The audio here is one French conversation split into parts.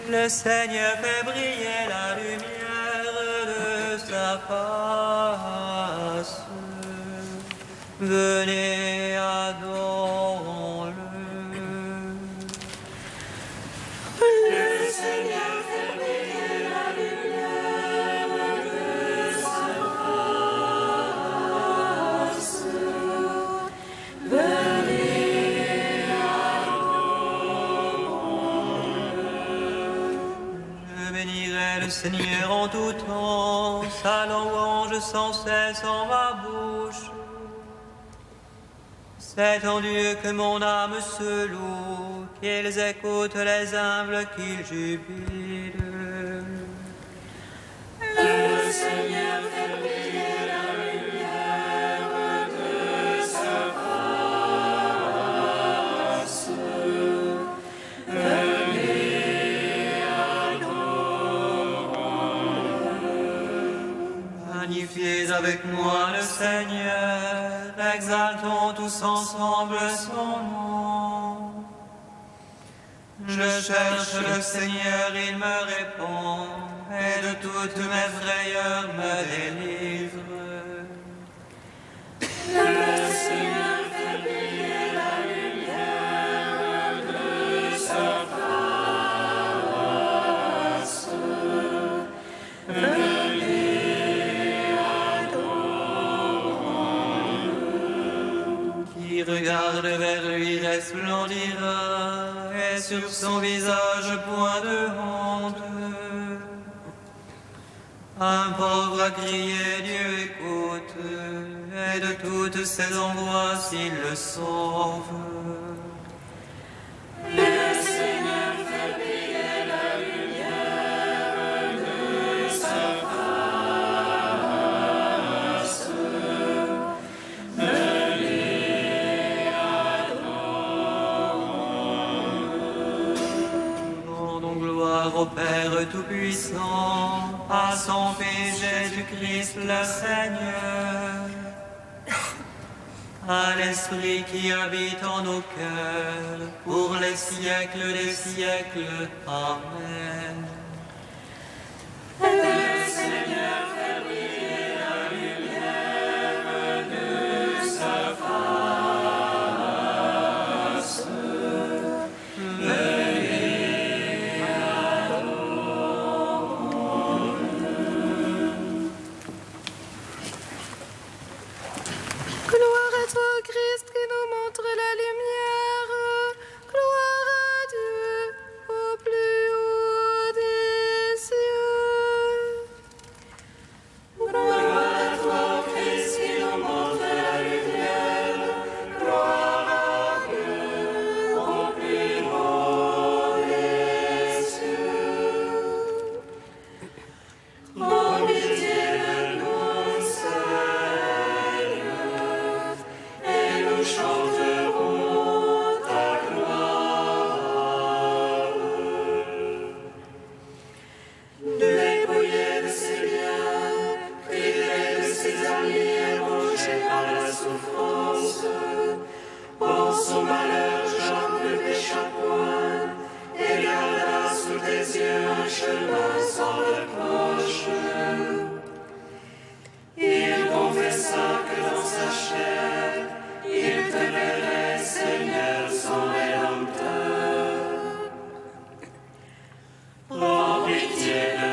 Le Seigneur fait briller la lumière de sa face. Venez, adorons-le. Le Seigneur fait briller la lumière de sa face. Venez, adorons-le. Je bénirai le Seigneur en tout temps, sa louange sans cesse en ma bouche. C'est en Dieu que mon âme se loue, qu'ils écoutent les humbles, qu'ils jubilent. Le Seigneur fait briller la lumière de sa face. Venez, adorons-le. Magnifiez avec moi le Seigneur, exaltons tous ensemble son nom. Je cherche le Seigneur, il me répond, et de toutes mes frayeurs me délivre. Le Seigneur fait briller la lumière de sa face. Venez, adorons-le. Qui regarde vers lui resplendira, et sur son visage point de honte. Un pauvre a crié, Dieu écoute, et de toutes ses angoisses il le sauve. Le Seigneur fait briller la lumière de sa face. Venez, adorons-le. Rendons gloire au Père Tout-Puissant, à son Fils Jésus-Christ le Seigneur, à l'Esprit qui habite en nos cœurs, pour les siècles des siècles. Amen. Le Seigneur fait briller la lumière de sa face. Venez, adorons-le. Gloire à toi, Christ, qui nous montre la lumière. Gloire à Dieu au plus haut des cieux. Gloire à toi, Christ, qui nous montre la lumière. Gloire à Dieu au plus haut des cieux. Oh, pitié de nous, Seigneur, et nous chanterons ta gloire. Dépouillé de ses biens, privé de ses amis, ébranché par la souffrance, pour son malheur, Job ne pécha point, et garda sous tes yeux un chemin sans reproche. Il confessa que dans sa chair, il te verrait, Seigneur, son Rédempteur. Oh, pitié de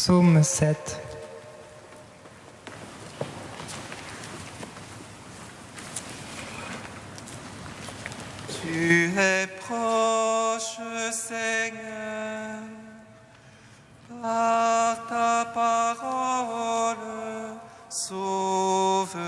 Psaume 7. Tu es proche, Seigneur, par ta parole, sauve-moi.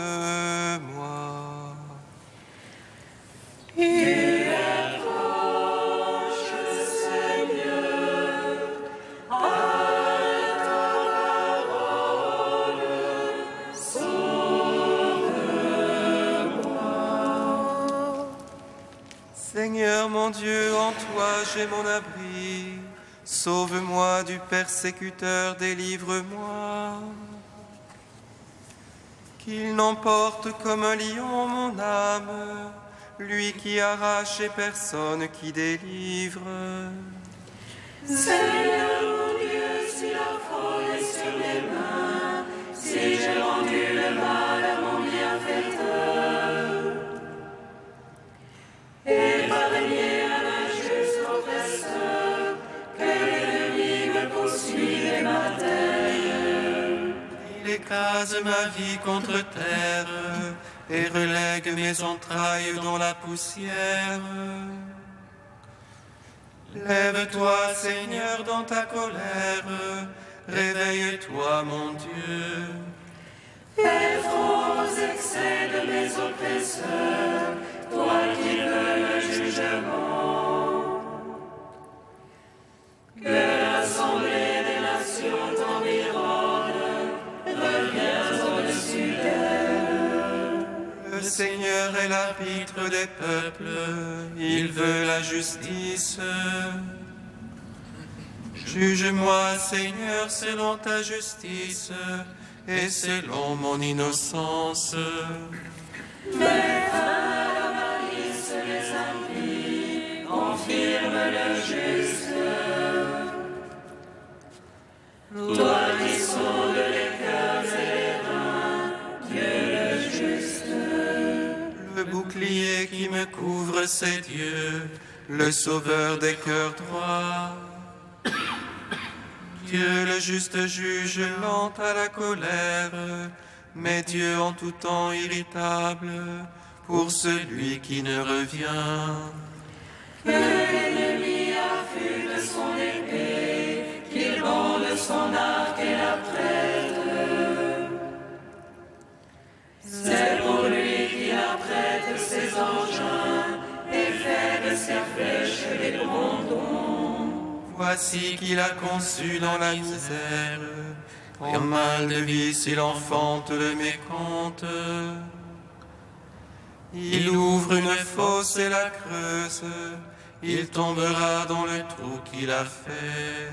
Seigneur mon Dieu, en toi j'ai mon abri. Sauve-moi du persécuteur, délivre-moi. Qu'il n'emporte comme un lion mon âme, lui qui arrache et personne qui délivre. Seigneur mon Dieu, si la fraude est sur mes mains, si j'ai rendu le mal à mon bienfaiteur, épargnez un injuste oppresseur, que l'ennemi me poursuive et m'atteigne. Il écrase ma vie contre terre et relègue mes entrailles dans la poussière. Lève-toi, Seigneur, dans ta colère, réveille-toi, mon Dieu. Fais front aux excès de mes oppresseurs, toi qui veux le jugement. Que l'assemblée des nations t'environne, reviens au-dessus d'elle. Le Seigneur est l'arbitre des peuples, il veut la justice. Juge-moi, Seigneur, selon ta justice et selon mon innocence. Mets fin à la malice des impies, confirme le juste. Toi qui sondes les cœurs et les reins, Dieu le juste. Le bouclier qui me couvre, c'est Dieu, le sauveur des cœurs droits. Dieu le juste juge lent à la colère, mais Dieu en tout temps irritable pour celui qui ne revient. Que l'ennemi affûte son épée, qu'il bonde son arc et la prête. C'est pour lui qu'il apprête ses engins et fait de ses flèches des grondons. Voici qu'il a conçu dans la misère, en mal de vice il enfante le mécompte. Il ouvre une fosse et la creuse, il tombera dans le trou qu'il a fait.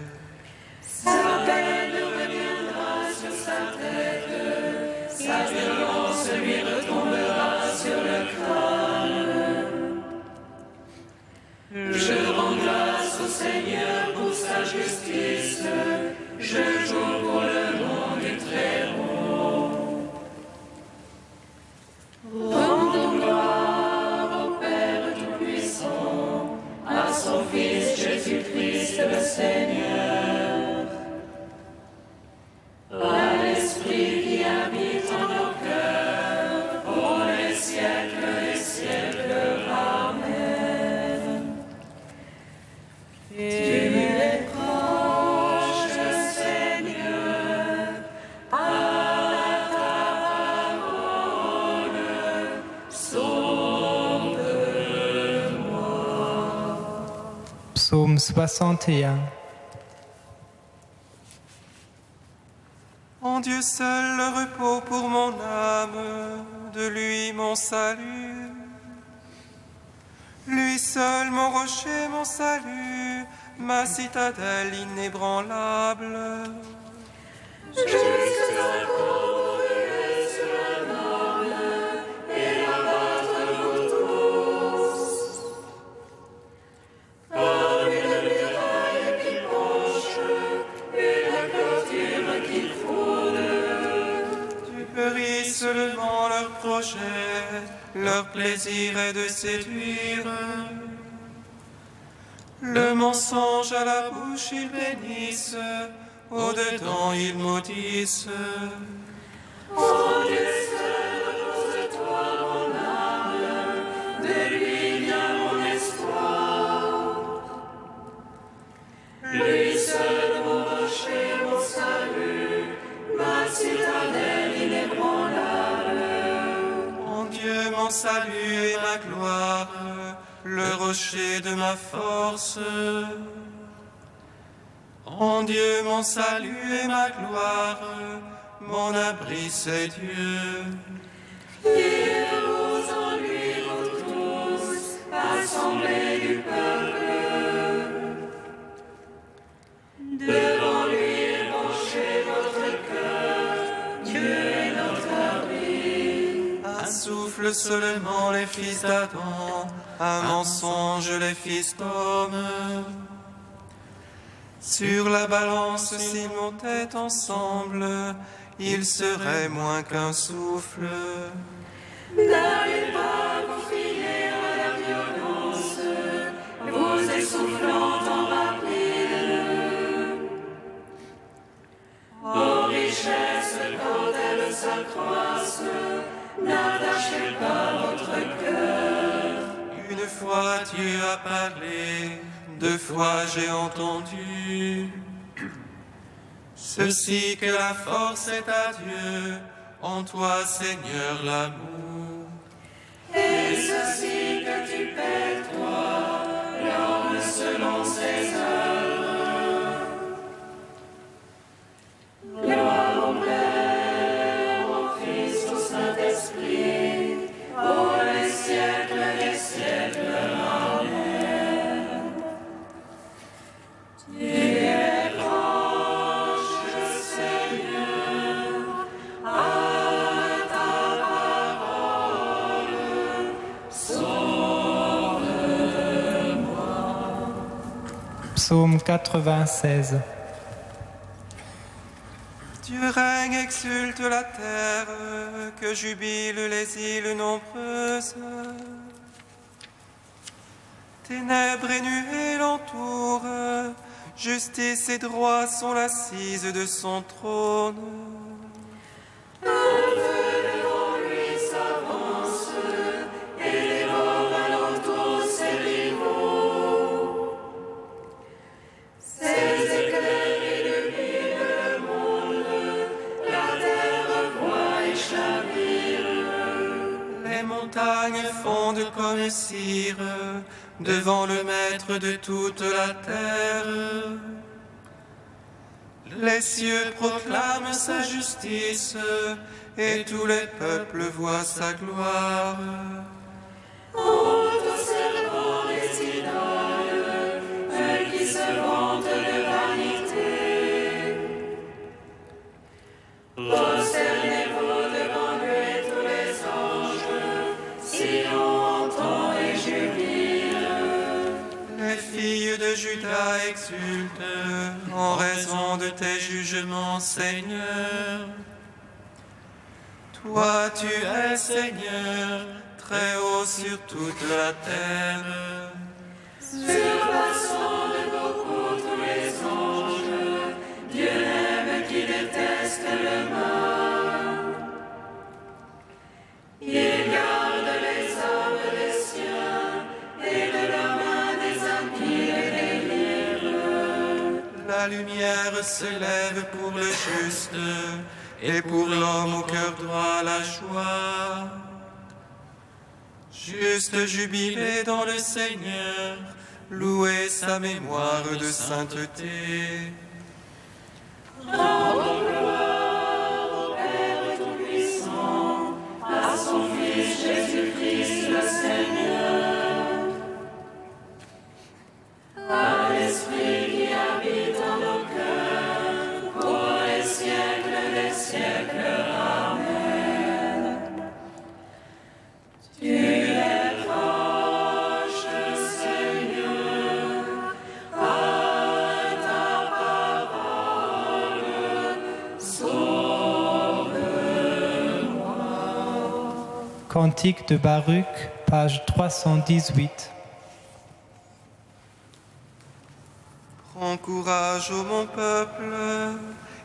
Sa peine reviendra sur sa tête, sa violence lui retombera sur le crâne. Je rends grâce au Seigneur pour sa justice, je joue pour le nom du Très-Haut. Rendons gloire au Père Tout-Puissant, à son Fils Jésus-Christ le Seigneur, à l'Esprit qui habite en nos cœurs, pour les siècles des siècles. Amen. Tu es proche, Seigneur, par ta parole, sauve-moi. Psaume 61. En Dieu seul le repos pour mon âme, de lui mon salut. Lui seul mon rocher, mon salut, ma citadelle inébranlable. Jusqu'à courir sur un homme et abattre-nous tous. Par une muraille qui penche, une clôture qui croule. Tu péris seulement leurs projets, leur plaisir est de séduire. Le mensonge à la bouche ils bénissent, Au-dedans, ils maudissent. Oh Dieu, seul repose toi mon âme, de lui vient mon espoir. Lui seul mon rocher, mon salut, ma citadelle inébranlable. Mon Dieu, mon salut et ma gloire, le rocher de ma force. Mon Dieu, mon salut et ma gloire, mon abri c'est Dieu. Fiez-vous en lui, vous tous, assemblée du peuple. Devant lui, penchez votre cœur, Dieu est notre abri. Un souffle seulement les fils d'Adam, un mensonge les fils d'homme. Sur la balance, s'ils montaient ensemble, ils seraient moins qu'un souffle. N'allez pas vous fier à la violence, vous essoufflant en rapide. Aux richesses, quand elles s'accroissent, n'attachez pas votre cœur. Une fois Dieu a parlé, deux fois j'ai entendu. Ceci que la force est à Dieu, en toi Seigneur l'amour. Et ceci que tu paies, toi, l'homme selon ses œuvres. Gloire au Père, au Fils, au Saint-Esprit, aux siècles des siècles. Amen. Tu es proche, Seigneur, à ta parole, sauve-moi. Psaume 96. Dieu règne, exulte la terre, que jubilent les îles nombreuses. Ténèbres et nuées l'entourent, justice et droit sont l'assise de son trône. Un feu devant lui s'avance, et les morts alentour ses rivaux. Ses éclairs illuminent le monde, la terre voit et chavire. Les montagnes fondent comme cire devant le Maître de toute la terre. Les cieux proclament sa justice et tous les peuples voient sa gloire. Honte aux servants des idoles, eux qui se vantent de vanité. Prosternez-vous devant lui tous les anges, Sion entend et jubile. Les filles de Juda exultent en raison de tes jugements, Seigneur. Toi, tu es Seigneur, très haut sur toute la terre. Surpassant de beaucoup tous les anges, Dieu aime qui déteste le mal. Il garde les âmes des siens et de la main des impies les délivre. La lumière se lève pour le juste et pour l'homme au cœur droit la joie. Juste jubilé dans le Seigneur, louez sa mémoire de sainteté. Rendons gloire au Père Tout-Puissant, à son Fils Jésus-Christ le Seigneur, à l'Esprit qui habite en nos cœurs, pour les siècles des siècles. Amen. Tu es proche, Seigneur, à ta parole, sauve-moi. Cantique de Baruch, page 318. Prends courage, ô mon peuple,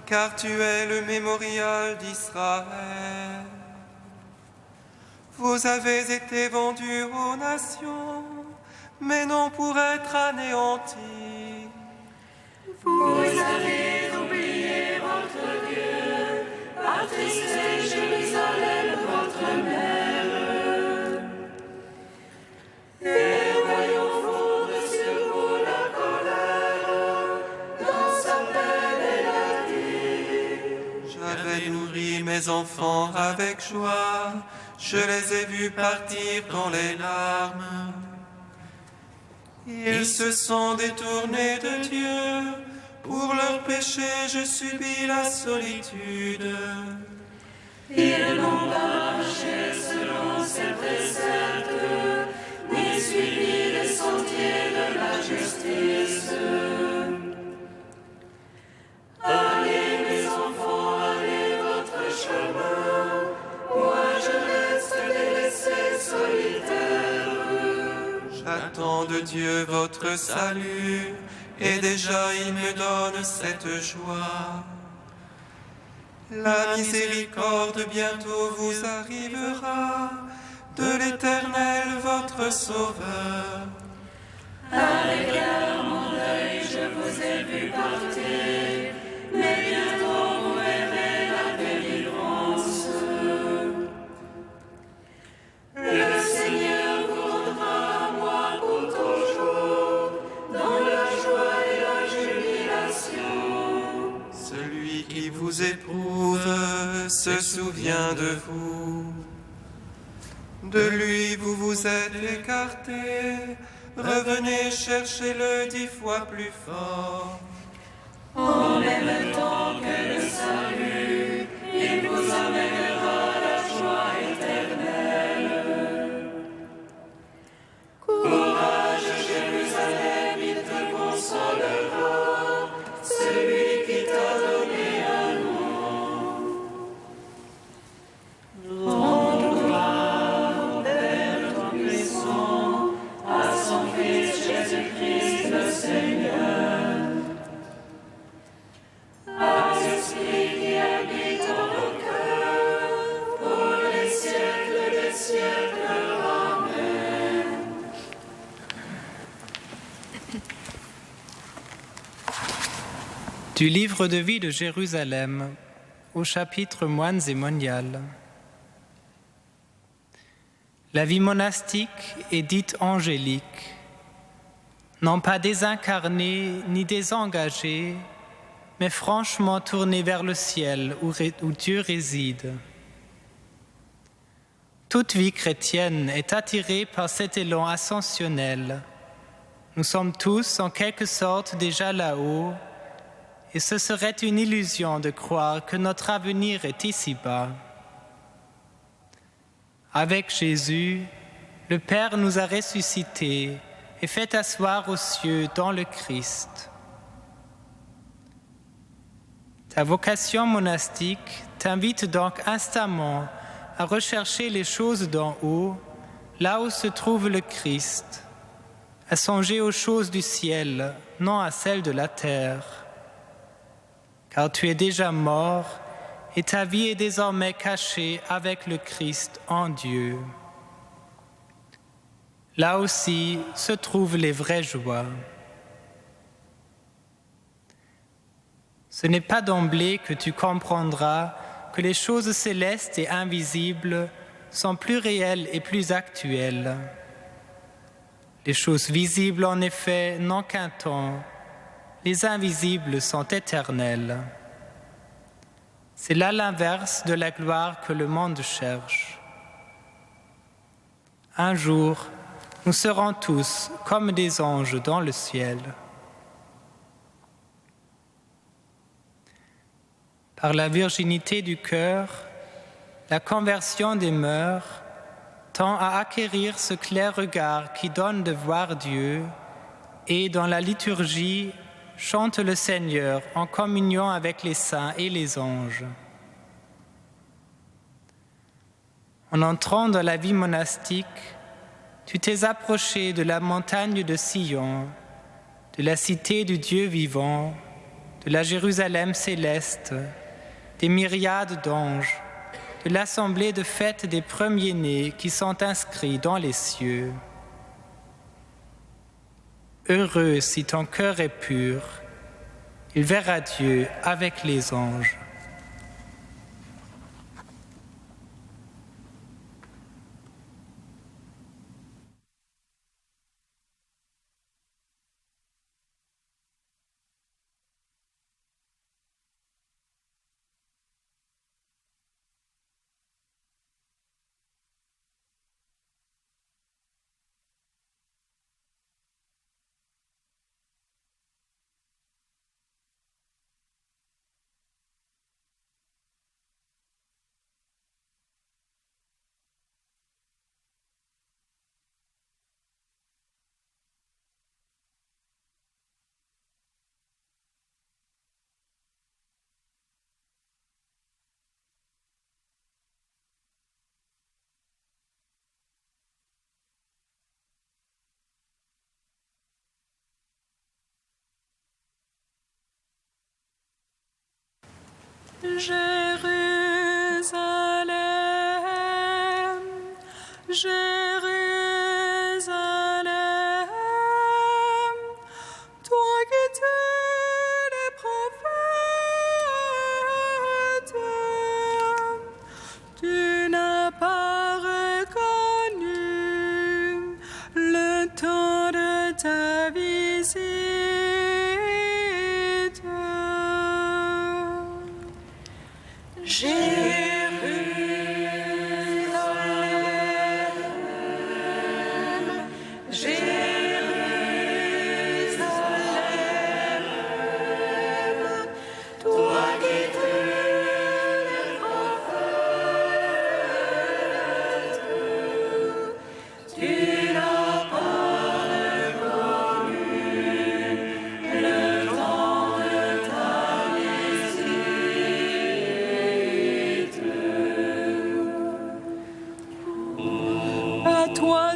car tu es le mémorial d'Israël. Vous avez été vendus aux nations, mais non pour être anéantis. Vous avez oublié votre Dieu, attristé Jérusalem, votre mère. Et voyons fondre sur vous la colère, dans sa peine elle a dit. J'avais nourri mes enfants avec joie, je les ai vus partir dans les larmes. Ils se sont détournés de Dieu, pour leur péché je subis la solitude. Ils n'ont pas marché selon ses préceptes, ni suivi les sentiers de la justice. Allez mes enfants, allez votre chemin, moi je reste délaissé solitaire. J'attends de Dieu votre salut, et déjà il me donne cette joie. La miséricorde bientôt vous arrivera, de l'Éternel votre Sauveur. Avec mon deuil je vous ai vu partir, mais bientôt vous verrez la délivrance. Le Seigneur vous rendra à moi pour toujours, dans la joie et la jubilation. Celui qui vous éprouve se souvient de vous. De lui vous vous êtes écartés, revenez chercher-le 10 fois plus fort. En même temps que le salut, il vous amènera la joie éternelle. Courage, Jérusalem, il te consolera, celui qui t'a donné un nom. Rends gloire au Père Tout-Puissant, à son Fils Jésus-Christ le Seigneur. À l'Esprit qui habite en nos cœurs, pour les siècles des siècles. Amen. Du livre de vie de Jérusalem, au chapitre Moines et moniales. La vie monastique est dite angélique, non pas désincarnée ni désengagée, mais franchement tournée vers le ciel où Dieu réside. Toute vie chrétienne est attirée par cet élan ascensionnel. Nous sommes tous en quelque sorte déjà là-haut, et ce serait une illusion de croire que notre avenir est ici-bas. Avec Jésus, le Père nous a ressuscités et fait asseoir aux cieux dans le Christ. Ta vocation monastique t'invite donc instamment à rechercher les choses d'en haut, là où se trouve le Christ, à songer aux choses du ciel, non à celles de la terre. Car tu es déjà mort et ta vie est désormais cachée avec le Christ en Dieu. Là aussi se trouvent les vraies joies. Ce n'est pas d'emblée que tu comprendras que les choses célestes et invisibles sont plus réelles et plus actuelles. Les choses visibles, en effet, n'ont qu'un temps. Les invisibles sont éternels. C'est là l'inverse de la gloire que le monde cherche. Un jour, nous serons tous comme des anges dans le ciel. Par la virginité du cœur, la conversion des mœurs tend à acquérir ce clair regard qui donne de voir Dieu et, dans la liturgie, chante le Seigneur en communion avec les saints et les anges. En entrant dans la vie monastique, tu t'es approché de la montagne de Sion, de la cité du Dieu vivant, de la Jérusalem céleste, des myriades d'anges, de l'assemblée de fête des premiers-nés qui sont inscrits dans les cieux. Heureux si ton cœur est pur, il verra Dieu avec les anges. Jérusalem, Jérusalem, toi qui tues les prophètes, tu n'as pas reconnu le temps de ta visite.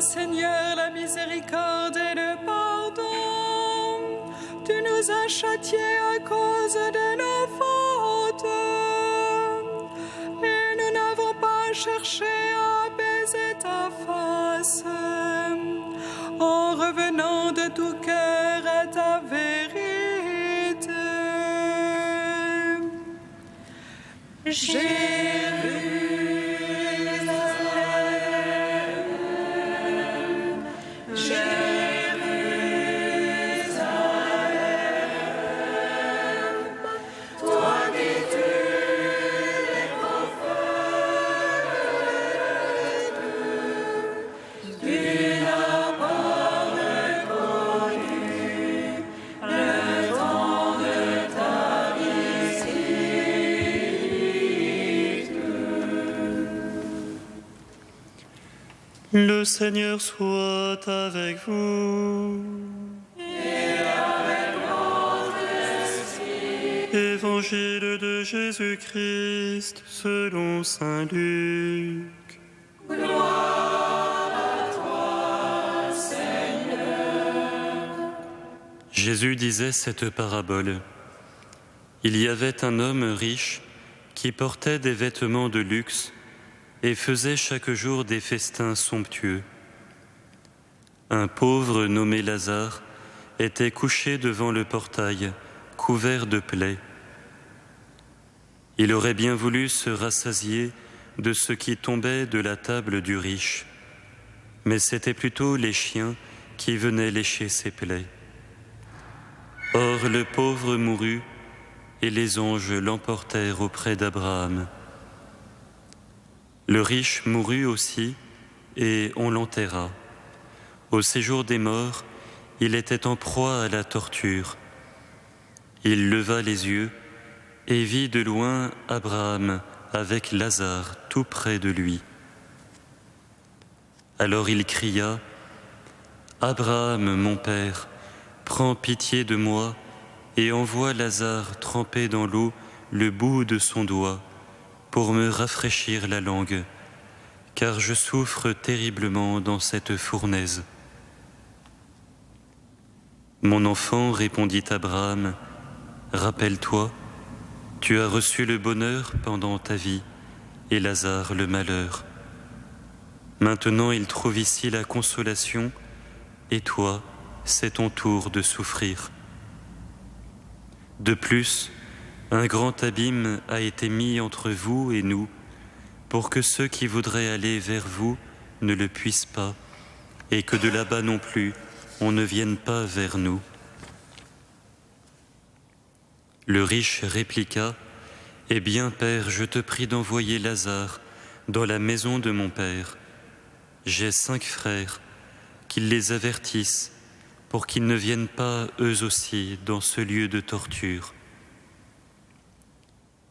Seigneur, la miséricorde et le pardon, tu nous as châtiés à cause de nos fautes, et nous n'avons pas cherché à apaiser ta face, en revenant de tout cœur à ta vérité. Le Seigneur soit avec vous. Et avec votre esprit. Évangile de Jésus-Christ selon saint Luc. Gloire à toi, Seigneur. Jésus disait cette parabole. Il y avait un homme riche qui portait des vêtements de luxe et faisait chaque jour des festins somptueux. Un pauvre nommé Lazare était couché devant le portail, couvert de plaies. Il aurait bien voulu se rassasier de ce qui tombait de la table du riche, mais c'étaient plutôt les chiens qui venaient lécher ses plaies. Or le pauvre mourut, et les anges l'emportèrent auprès d'Abraham. Le riche mourut aussi, et on l'enterra. Au séjour des morts, il était en proie à la torture. Il leva les yeux et vit de loin Abraham avec Lazare tout près de lui. Alors il cria : « Abraham, mon père, prends pitié de moi et envoie Lazare tremper dans l'eau le bout de son doigt pour me rafraîchir la langue, car je souffre terriblement dans cette fournaise. » Mon enfant, répondit Abraham, rappelle-toi, tu as reçu le bonheur pendant ta vie et Lazare le malheur. Maintenant il trouve ici la consolation et toi, c'est ton tour de souffrir. De plus, un grand abîme a été mis entre vous et nous pour que ceux qui voudraient aller vers vous ne le puissent pas et que de là-bas non plus on ne vienne pas vers nous. Le riche répliqua, « Eh bien, Père, je te prie d'envoyer Lazare dans la maison de mon Père. J'ai 5 frères, qu'ils les avertissent pour qu'ils ne viennent pas eux aussi dans ce lieu de torture. »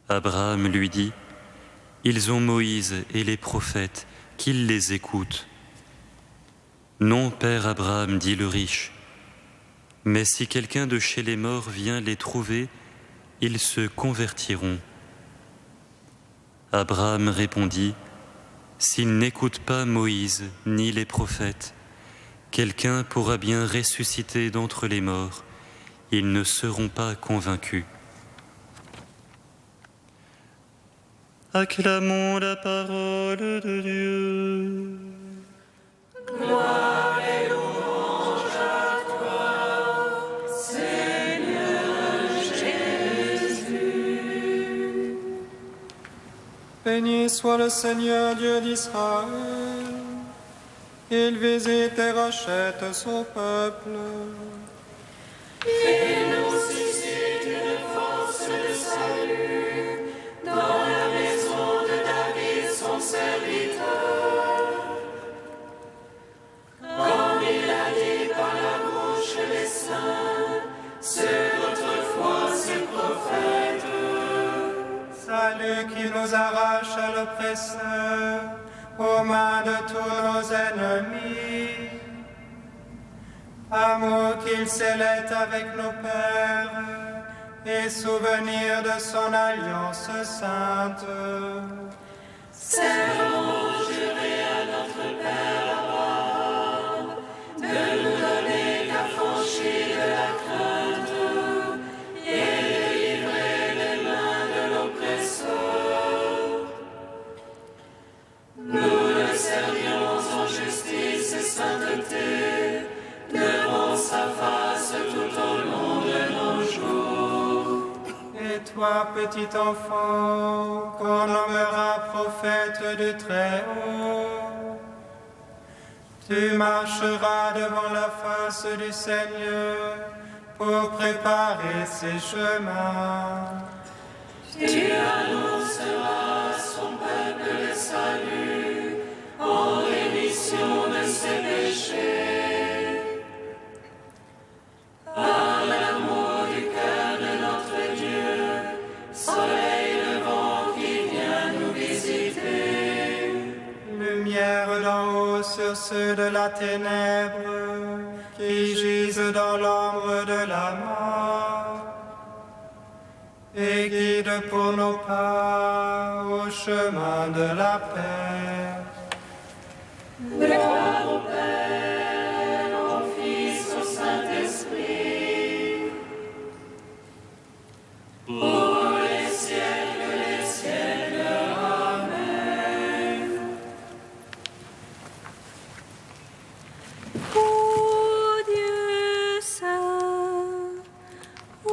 Abraham lui dit, « Ils ont Moïse et les prophètes, qu'ils les écoutent. » « Non, Père Abraham, dit le riche, mais si quelqu'un de chez les morts vient les trouver, ils se convertiront. » Abraham répondit, « S'ils n'écoutent pas Moïse ni les prophètes, quelqu'un pourra bien ressusciter d'entre les morts, ils ne seront pas convaincus. » Acclamons la parole de Dieu. Gloire et louange à toi, Seigneur Jésus. Béni soit le Seigneur Dieu d'Israël. Il visite et rachète son peuple. Il nous suscite une force de salut dans la maison de David, son serviteur. Comme il a dit par la bouche des saints, ceux d'autrefois ses prophètes. Salut qui nous arrache à l'oppresseur, aux mains de tous nos ennemis. Amour qu'il scellait avec nos pères, et souvenir de son alliance sainte. Serment juré à notre Père Abraham, de nous donner l'affranchie de la crainte et de livrer les mains de l'oppresseur. Nous le servions en justice et sainteté, devant sa face tout au long de nos jours. Et toi, petit enfant, qu'on nommera prophète du Très-Haut, tu marcheras devant la face du Seigneur pour préparer ses chemins. Tu annonceras à son peuple le salut en rémission de ses péchés. Par l'amour du cœur de notre Dieu, soleil levant qui vient nous visiter. Lumière d'en haut sur ceux de la ténèbre qui gisent dans l'ombre de la mort. Et guide pour nos pas au chemin de la paix. Gloire au Père, au Fils, au Saint-Esprit. Pour les siècles, Amen. Ô Dieu saint, ô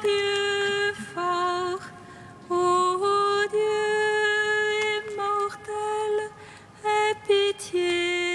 Dieu fort, ô Dieu immortel, aie pitié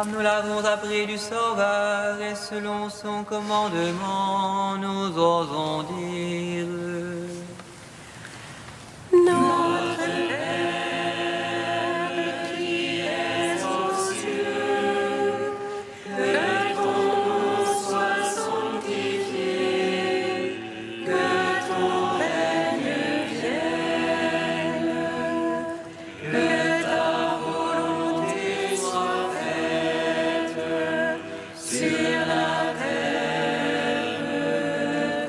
Comme nous l'avons appris du Sauveur, et selon son commandement, nous osons dire: Notre Père qui es aux cieux, que ton nom soit sanctifié, que ton règne vienne, que ta volonté soit faite sur la terre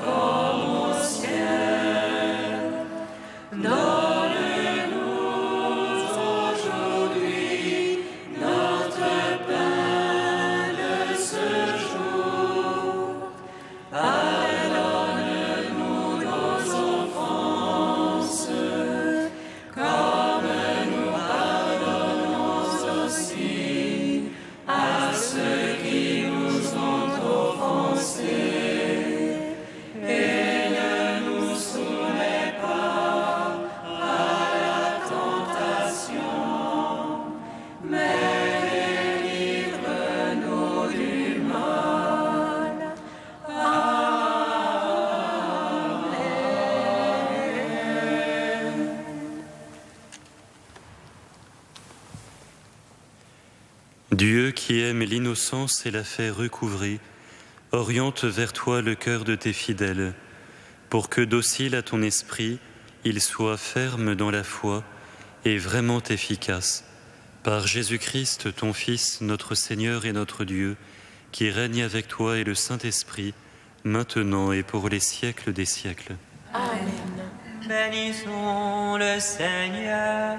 comme au ciel. Donne-nous aujourd'hui notre pain de ce jour. Pardonne-nous nos offenses, comme nous pardonnons aussi à ceux qui nous ont offensés. Et ne nous soumets pas à la tentation, mais délivre-nous du mal. Amen. Dieu qui aime l'innocence et la fait recouvrer, oriente vers toi le cœur de tes fidèles, pour que, docile à ton esprit, ils soient fermes dans la foi et vraiment efficaces. Par Jésus-Christ, ton Fils, notre Seigneur et notre Dieu, qui règne avec toi et le Saint-Esprit, maintenant et pour les siècles des siècles. Amen. Bénissons le Seigneur.